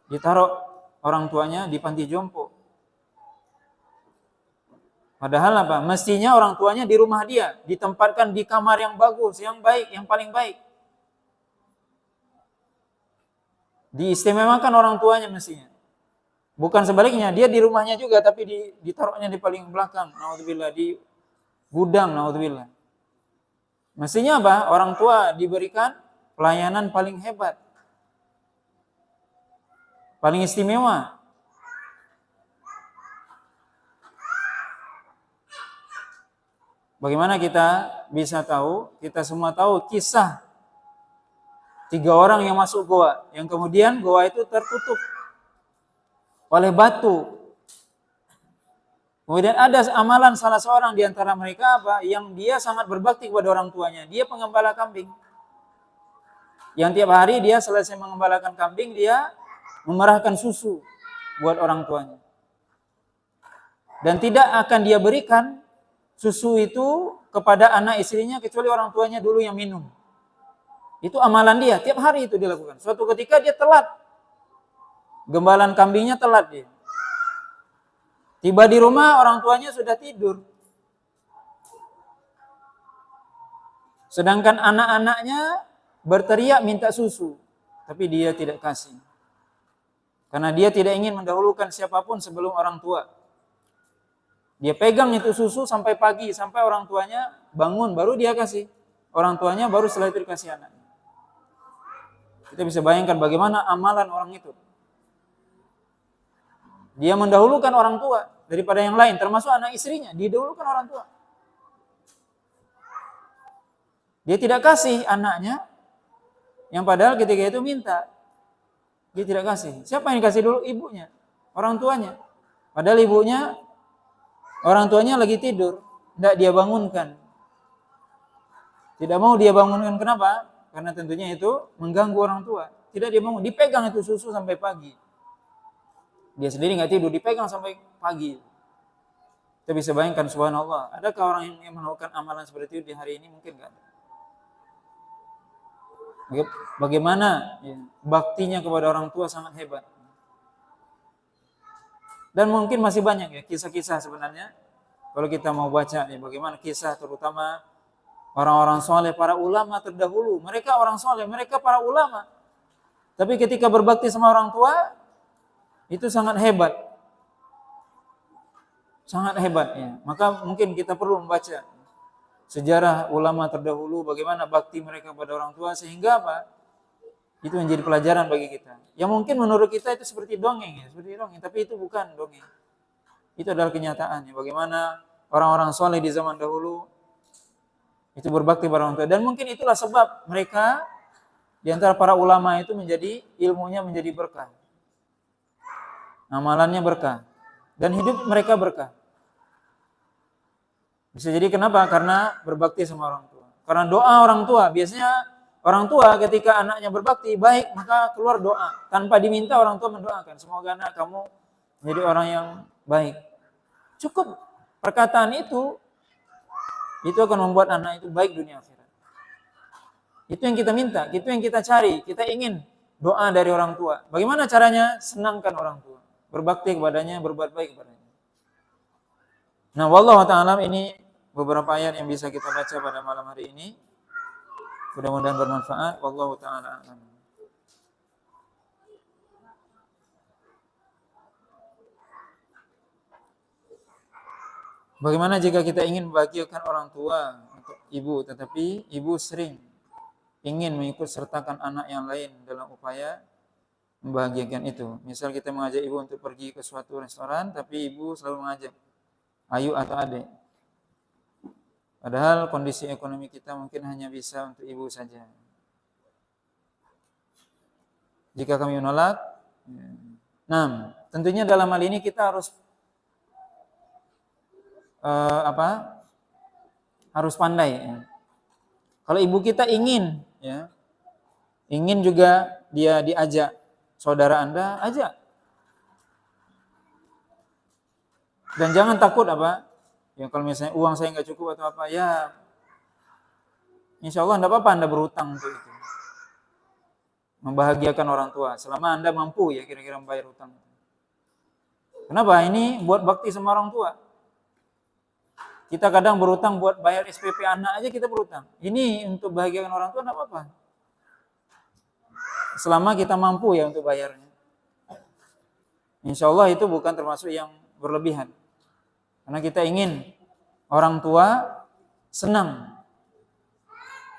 ditaruh orang tuanya di panti jompo. Padahal apa? Mestinya orang tuanya di rumah dia, ditempatkan di kamar yang bagus, yang baik, yang paling baik. Diistimewakan orang tuanya mestinya. Bukan sebaliknya, dia di rumahnya juga tapi ditaruhnya di paling belakang, naudzubillah, di gudang, naudzubillah. Mestinya apa? Orang tua diberikan pelayanan paling hebat, paling istimewa. Bagaimana kita bisa tahu? Kita semua tahu kisah 3 orang yang masuk goa, yang kemudian goa itu tertutup oleh batu. Kemudian ada amalan salah seorang di antara mereka apa? Yang dia sangat berbakti kepada orang tuanya. Dia pengembala kambing. Yang tiap hari dia selesai mengembalakan kambing, dia memerahkan susu buat orang tuanya. Dan tidak akan dia berikan susu itu kepada anak istrinya kecuali orang tuanya dulu yang minum. Itu amalan dia, tiap hari itu dilakukan. Suatu ketika dia telat. Gembalan kambingnya telat dia. Tiba di rumah orang tuanya sudah tidur. Sedangkan anak-anaknya berteriak minta susu, tapi dia tidak kasih. Karena dia tidak ingin mendahulukan siapapun sebelum orang tua. Dia pegang itu susu sampai pagi, sampai orang tuanya bangun, baru dia kasih. Orang tuanya baru setelah itu dikasih anaknya. Kita bisa bayangkan bagaimana amalan orang itu. Dia mendahulukan orang tua daripada yang lain, termasuk anak istrinya, didahulukan orang tua. Dia tidak kasih anaknya, yang padahal ketika itu minta. Dia tidak kasih. Siapa yang dikasih dulu? Ibunya, orang tuanya. Padahal ibunya, orang tuanya lagi tidur, tidak dia bangunkan. Tidak mau dia bangunkan, kenapa? Karena tentunya itu mengganggu orang tua. Tidak dia bangun, dipegang itu susu sampai pagi. Dia sendiri nggak tidur, dipegang sampai pagi. Kita bisa bayangkan, subhanallah, adakah orang yang melakukan amalan seperti itu di hari ini? Mungkin nggak ada. Bagaimana ya, baktinya kepada orang tua sangat hebat. Dan mungkin masih banyak ya kisah-kisah sebenarnya. Kalau kita mau baca ya, bagaimana kisah terutama orang-orang soleh, para ulama terdahulu. Mereka orang soleh, mereka para ulama. Tapi ketika berbakti sama orang tua, itu sangat hebat. Sangat hebat ya. Maka mungkin kita perlu membaca sejarah ulama terdahulu, bagaimana bakti mereka pada orang tua, sehingga apa? Itu menjadi pelajaran bagi kita. Yang mungkin menurut kita itu seperti dongeng ya, seperti dongeng, tapi itu bukan dongeng. Itu adalah kenyataan ya, bagaimana orang-orang soleh di zaman dahulu itu berbakti pada orang tua. Dan mungkin itulah sebab mereka di antara para ulama itu menjadi ilmunya menjadi berkah. Amalannya berkah. Dan hidup mereka berkah. Bisa jadi kenapa? Karena berbakti sama orang tua. Karena doa orang tua. Biasanya orang tua ketika anaknya berbakti baik, maka keluar doa. Tanpa diminta orang tua mendoakan. Semoga anak kamu menjadi orang yang baik. Cukup perkataan itu akan membuat anak itu baik dunia akhirat. Itu yang kita minta, itu yang kita cari. Kita ingin doa dari orang tua. Bagaimana caranya? Senangkan orang tua. Berbakti kepadanya, berbuat baik kepadanya. Nah, wallahu ta'ala, ini beberapa ayat yang bisa kita baca pada malam hari ini. Mudah-mudahan bermanfaat. Wallahu ta'ala a'lam. Bagaimana jika kita ingin membahagiakan orang tua untuk ibu, tetapi ibu sering ingin mengikut sertakan anak yang lain dalam upaya membahagiakan itu. Misal kita mengajak ibu untuk pergi ke suatu restoran, tapi ibu selalu mengajak Ayu atau Ade. Padahal kondisi ekonomi kita mungkin hanya bisa untuk ibu saja. Jika kami menolak, tentunya dalam hal ini kita harus harus pandai ya. Kalau ibu kita ingin ya, ingin juga dia diajak saudara Anda, ajak. Dan jangan takut Ya kalau misalnya uang saya nggak cukup atau apa, ya insya Allah tidak apa-apa Anda berhutang untuk itu. Membahagiakan orang tua, selama Anda mampu ya kira-kira membayar hutang. Kenapa? Ini buat bakti sama orang tua. Kita kadang berhutang buat bayar SPP anak aja kita berhutang. Ini untuk bahagiakan orang tua tidak apa-apa. Selama kita mampu ya untuk bayarnya. Insya Allah itu bukan termasuk yang berlebihan. Karena kita ingin orang tua senang.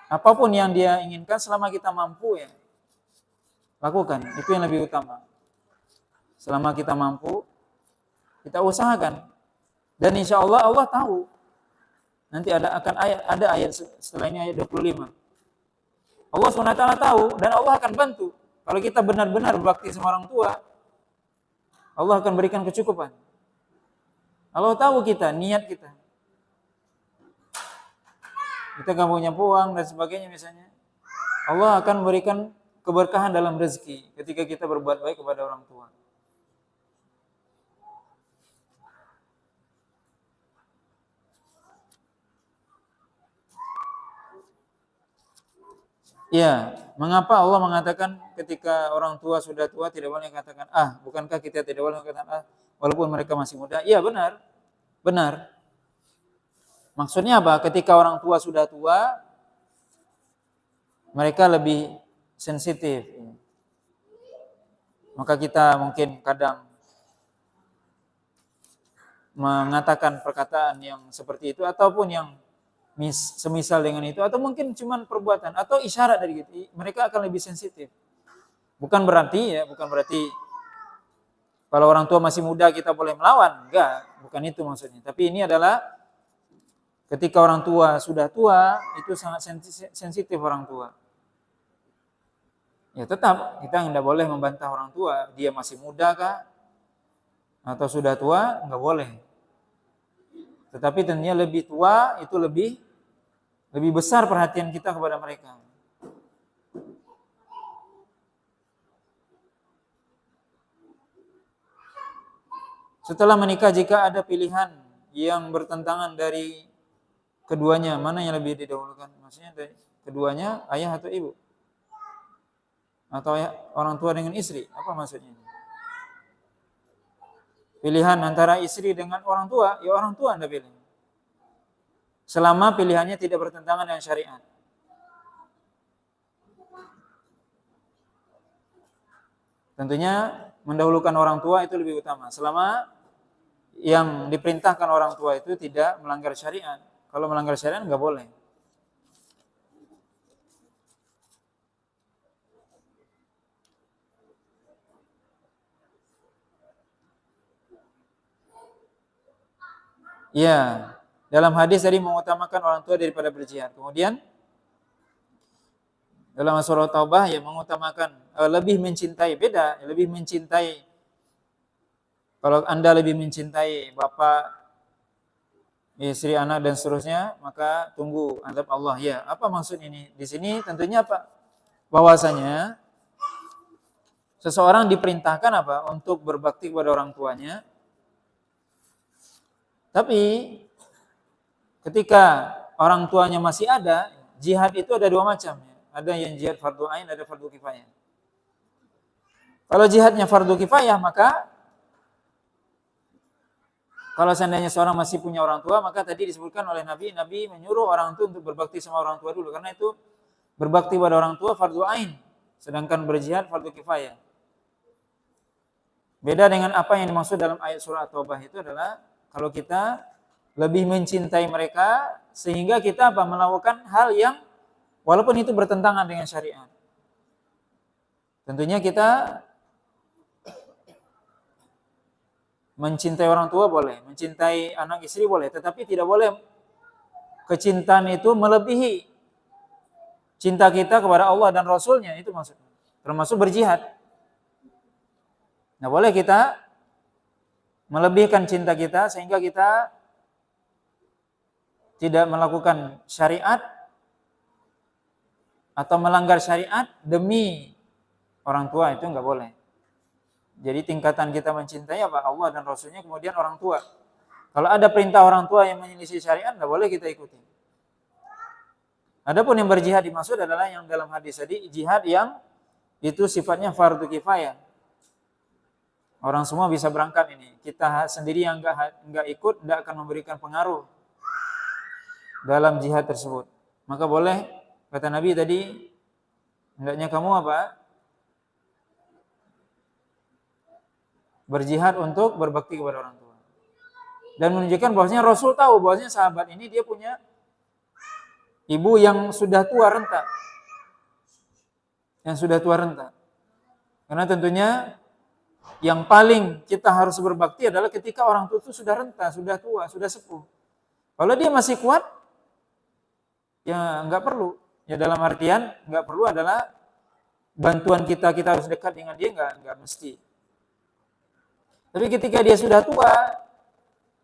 Apapun yang dia inginkan selama kita mampu ya lakukan. Itu yang lebih utama. Selama kita mampu, kita usahakan. Dan insya Allah Allah tahu. Nanti ada ayat setelah ini ayat 25. Allah SWT tahu dan Allah akan bantu. Kalau kita benar-benar berbakti sama orang tua, Allah akan berikan kecukupan. Allah tahu kita, niat kita. Kita gak punya uang dan sebagainya misalnya. Allah akan memberikan keberkahan dalam rezeki ketika kita berbuat baik kepada orang tua. Ya, mengapa Allah mengatakan ketika orang tua sudah tua tidak boleh katakan bukankah kita tidak boleh katakan walaupun mereka masih muda? Iya benar, benar. Maksudnya apa? Ketika orang tua sudah tua, mereka lebih sensitif. Maka kita mungkin kadang mengatakan perkataan yang seperti itu ataupun yang semisal dengan itu, atau mungkin cuma perbuatan atau isyarat dari gitu, mereka akan lebih sensitif. Bukan berarti kalau orang tua masih muda kita boleh melawan, enggak, bukan itu maksudnya. Tapi ini adalah ketika orang tua sudah tua, itu sangat sensitif orang tua. Ya tetap kita tidak boleh membantah orang tua, dia masih muda kah atau sudah tua, enggak boleh. Tetapi tentunya lebih tua itu lebih besar perhatian kita kepada mereka. Setelah menikah jika ada pilihan yang bertentangan dari keduanya, mana yang lebih didahulukan? Maksudnya dari keduanya, ayah atau ibu? Atau orang tua dengan istri? Apa maksudnya? Pilihan antara istri dengan orang tua, ya orang tua Anda pilih. Selama pilihannya tidak bertentangan dengan syariat. Tentunya mendahulukan orang tua itu lebih utama. Selama yang diperintahkan orang tua itu tidak melanggar syariat. Kalau melanggar syariat nggak boleh. Ya, dalam hadis tadi mengutamakan orang tua daripada berjihad. Kemudian dalam surah Taubah ya mengutamakan lebih mencintai, beda, lebih mencintai. Kalau Anda lebih mencintai bapak, istri, anak dan seterusnya, maka tunggu azab Allah. Ya, apa maksud ini? Di sini tentunya apa? Bahwasanya seseorang diperintahkan apa? Untuk berbakti kepada orang tuanya. Tapi ketika orang tuanya masih ada, jihad itu ada dua macam. Ada yang jihad fardu ain, ada fardu kifayah. Kalau jihadnya fardu kifayah, maka kalau seandainya seorang masih punya orang tua, maka tadi disebutkan oleh Nabi menyuruh orang tua untuk berbakti sama orang tua dulu. Karena itu berbakti pada orang tua fardu ain, sedangkan berjihad fardu kifayah. Beda dengan apa yang dimaksud dalam ayat surah At-Taubah itu adalah kalau kita lebih mencintai mereka sehingga kita melakukan hal yang walaupun itu bertentangan dengan syariat. Tentunya kita mencintai orang tua boleh, mencintai anak istri boleh, tetapi tidak boleh kecintaan itu melebihi cinta kita kepada Allah dan Rasulnya, itu maksudnya. Termasuk berjihad. Nah, boleh kita melebihkan cinta kita sehingga kita tidak melakukan syariat atau melanggar syariat demi orang tua, itu enggak boleh. Jadi tingkatan kita mencintai apa? Allah dan Rasulnya, kemudian orang tua. Kalau ada perintah orang tua yang menyelisih syariat, tidak boleh kita ikuti. Adapun yang berjihad dimaksud adalah yang dalam hadis tadi, jihad yang itu sifatnya fardu kifayah. Orang semua bisa berangkat ini. Kita sendiri yang enggak ikut tidak akan memberikan pengaruh dalam jihad tersebut. Maka boleh, kata Nabi tadi, hendaknya kamu apa? Berjihad untuk berbakti kepada orang tua. Dan menunjukkan bahwasanya Rasul tahu bahwasanya sahabat ini dia punya ibu yang sudah tua renta. Yang sudah tua renta. Karena tentunya yang paling kita harus berbakti adalah ketika orang tua itu sudah renta, sudah tua, sudah sepuh. Kalau dia masih kuat, ya enggak perlu. Ya dalam artian enggak perlu adalah bantuan kita harus dekat dengan dia, enggak mesti. Tapi ketika dia sudah tua,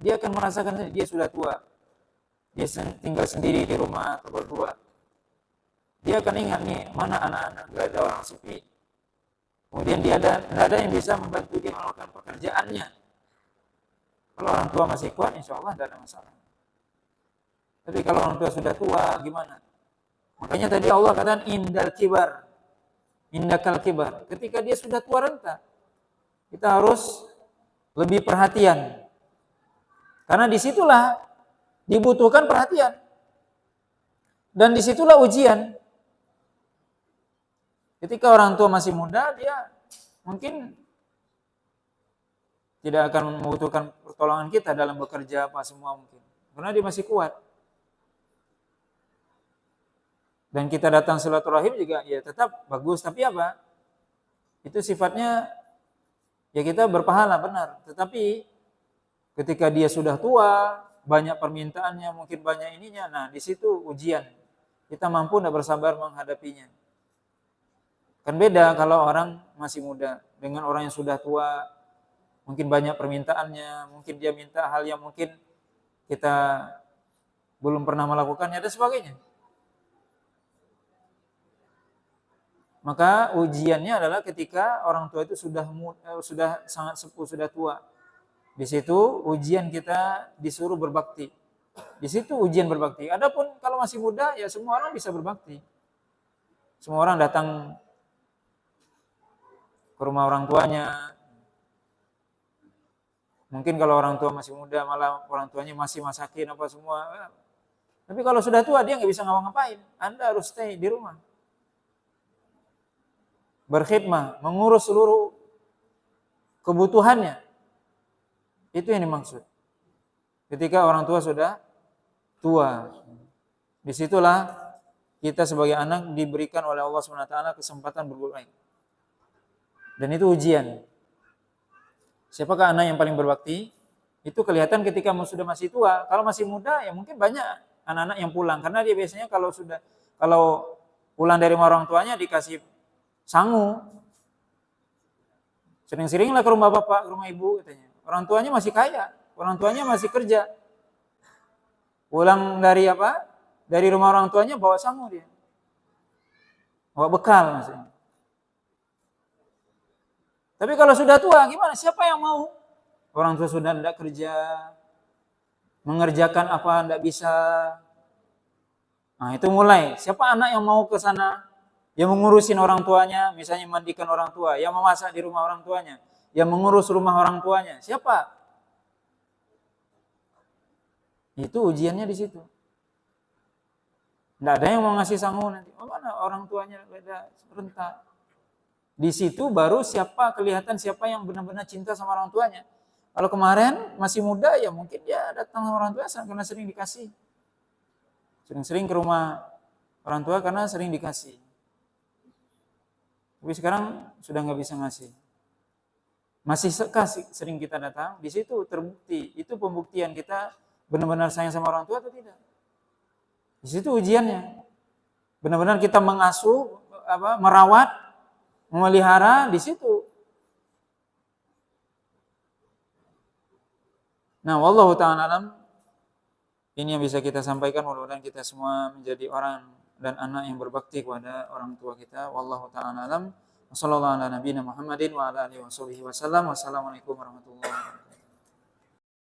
dia akan merasakan dia sudah tua. Dia tinggal sendiri di rumah atau berdua. Dia akan ingat nih, mana anak-anak, enggak ada orang sepi. Kemudian dia tidak ada yang bisa membantu dia melakukan pekerjaannya. Kalau orang tua masih kuat, insya Allah tidak ada masalah. Tapi kalau orang tua sudah tua, gimana? Makanya tadi Allah katakan indal kibar, indakal kibar. Ketika dia sudah tua renta, kita harus lebih perhatian. Karena disitulah dibutuhkan perhatian. Dan disitulah ujian. Ketika orang tua masih muda, dia mungkin tidak akan membutuhkan pertolongan kita dalam bekerja apa semua mungkin. Karena dia masih kuat. Dan kita datang silaturahim juga ya tetap bagus. Tapi apa? Itu sifatnya ya kita berpahala benar. Tetapi ketika dia sudah tua, banyak permintaannya, mungkin banyak ininya. Nah di situ ujian. Kita mampu tidak bersabar menghadapinya. Kan beda kalau orang masih muda dengan orang yang sudah tua, mungkin banyak permintaannya, mungkin dia minta hal yang mungkin kita belum pernah melakukannya dan sebagainya. Maka ujiannya adalah ketika orang tua itu sudah sangat sepuh, sudah tua. Di situ ujian kita disuruh berbakti. Di situ ujian berbakti. Adapun kalau masih muda ya semua orang bisa berbakti. Semua orang datang ke rumah orang tuanya. Mungkin kalau orang tua masih muda malah orang tuanya masih masakin apa semua. Tapi kalau sudah tua dia nggak bisa ngapa-ngapain. Anda harus stay di rumah. Berkhidmah, mengurus seluruh kebutuhannya. Itu yang dimaksud. Ketika orang tua sudah tua. Disitulah kita sebagai anak diberikan oleh Allah SWT kesempatan berbuat baik. Dan itu ujian. Siapakah anak yang paling berbakti? Itu kelihatan ketika sudah masih tua. Kalau masih muda ya mungkin banyak anak-anak yang pulang. Karena dia biasanya kalau pulang dari rumah orang tuanya dikasih sangu. Sering-seringlah ke rumah bapak, ke rumah ibu katanya. Orang tuanya masih kaya. Orang tuanya masih kerja. Pulang dari apa? Dari rumah orang tuanya bawa sangu dia. Bawa bekal maksudnya. Tapi kalau sudah tua gimana? Siapa yang mau? Orang tua sudah tidak kerja, mengerjakan apa tidak bisa. Nah itu mulai. Siapa anak yang mau ke sana? Yang mengurusin orang tuanya, misalnya mandikan orang tua, yang memasak di rumah orang tuanya, yang mengurus rumah orang tuanya. Siapa? Itu ujiannya di situ. Tidak ada yang mau ngasih sangu nanti. Oh mana orang tuanya beda renta. Di situ baru kelihatan siapa yang benar-benar cinta sama orang tuanya. Kalau kemarin masih muda ya mungkin dia datang sama orang tua karena sering dikasih. Sering-sering ke rumah orang tua karena sering dikasih. Tapi sekarang sudah nggak bisa ngasih. Masih sering kita datang, di situ terbukti. Itu pembuktian kita benar-benar sayang sama orang tua atau tidak. Di situ ujiannya. Benar-benar kita mengasuh, merawat, memelihara di situ. Nah, wallahu ta'ala alam. Ini yang bisa kita sampaikan. Mudah-mudahan kita semua menjadi orang dan anak yang berbakti kepada orang tua kita. Wallahu ta'ala alam. Wassallallahu ala nabiyina Muhammadin wa ala alihi wasallam. Wassalamualaikum warahmatullahi wabarakatuh.